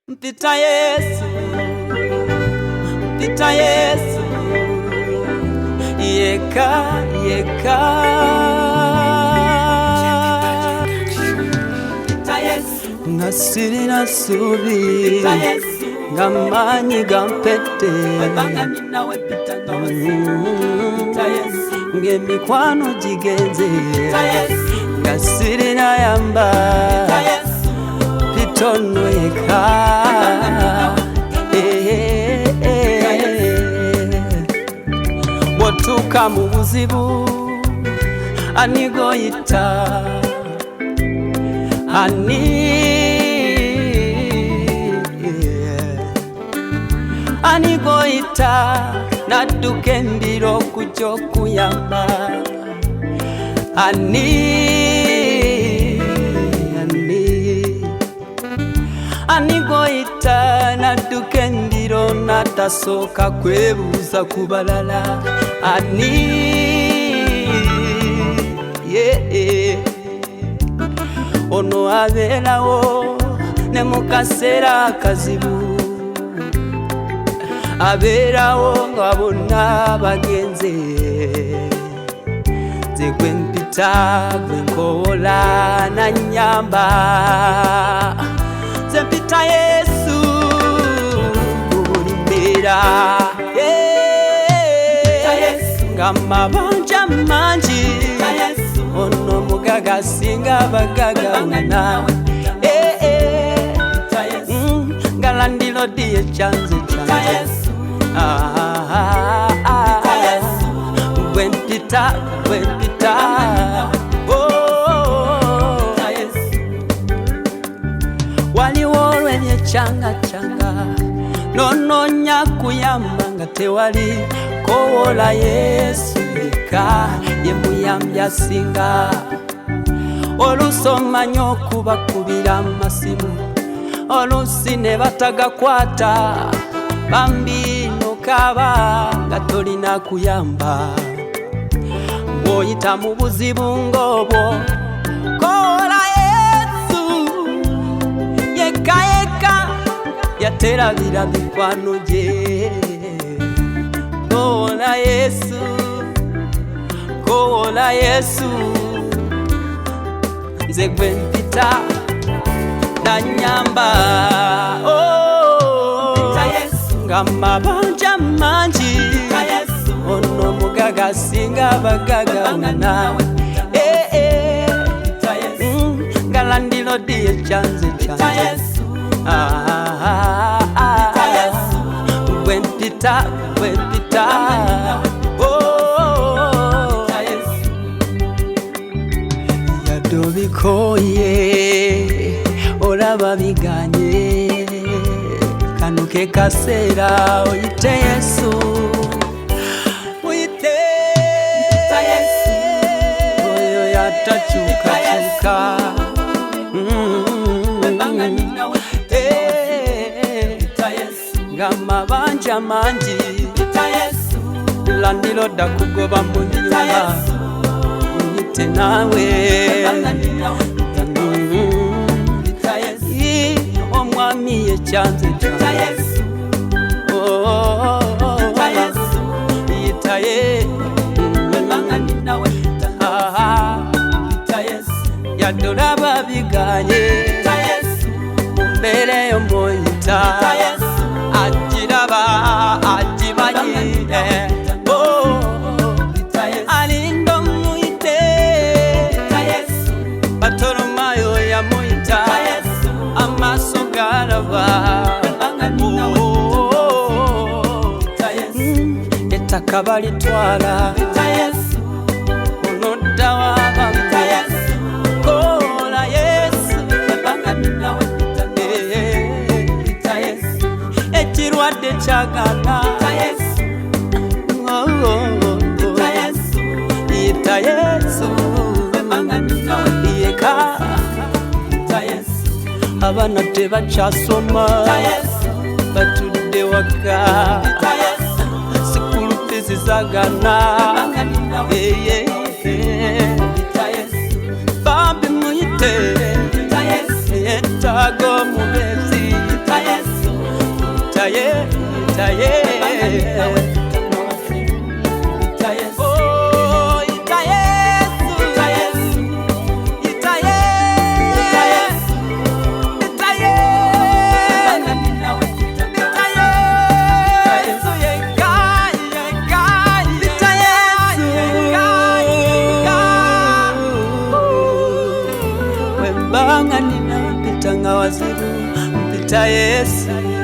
Mpita Yesu, mpita Yesu, yeka yeka. Mpita Yesu, nasiri nasubi, ngamanyi gampete, ngemikwano jigenze, ngasiri nayamba, pitono yeka. Botuka mu buzibu anigoyita anigoyita nadduka embiro kujja okuyamba anigoyita nadduka embiro natasooka kwebuuza ku balala ono abeerawo ne mu kaseera akazibu, abeerawo nga bonna bagenze, nze gwe mpita gwe nkoola nannyamba, nze mpita Yesu buli mbeera, nga mabanja mangi ono mugaga singa abagaga wonna, nga landilodi ekyanze kyanze, gwe mpita gwe mpita, waliwo olwenyekyanga nononya kuyamba nga tewali, koola Yesu yeka ye muyambi asinga, oluusi omanyi okubakubira amasimu, oluusi ne batagakwata, bambi nokaaba nga tolina kuyamba, ng'oyita mu buzibu ng'obwo, koola Yesu yeka yeka yaterabira mikwano gye, koola Yesu, koola Yesu, nze gwe mpita nanyamba, nga mabanja mangi ono mugaga singa abagaga wonna, nga landilodi ekyanze kyanze, gwe mpita gwe mpita, yadde obikoye olaba biganye, kano ke kaseera oyite Yesu, oyite oyo yatakyukakyuka, nga mabanja mangi landilodda kugoba mu nnyumba, oyite naawe omwami ekyanze kyanze, yitaye yadde olaba biganye, mumbeera eyo muyita, agiraba agimanyi, alinda omuyite, Batolomayo yamuyita, amaaso galaba, ettaka balitwala, onodda w'abamu, koola Yesu, ekirwadde kyagana, yita Yesu yeka, abaana tebakyasoma batudde waka, sikulu fizi zagana, bambi muyite yetaaga omugezi, ita Yesu. Banga nina mpita nga waziru mpita Yesu.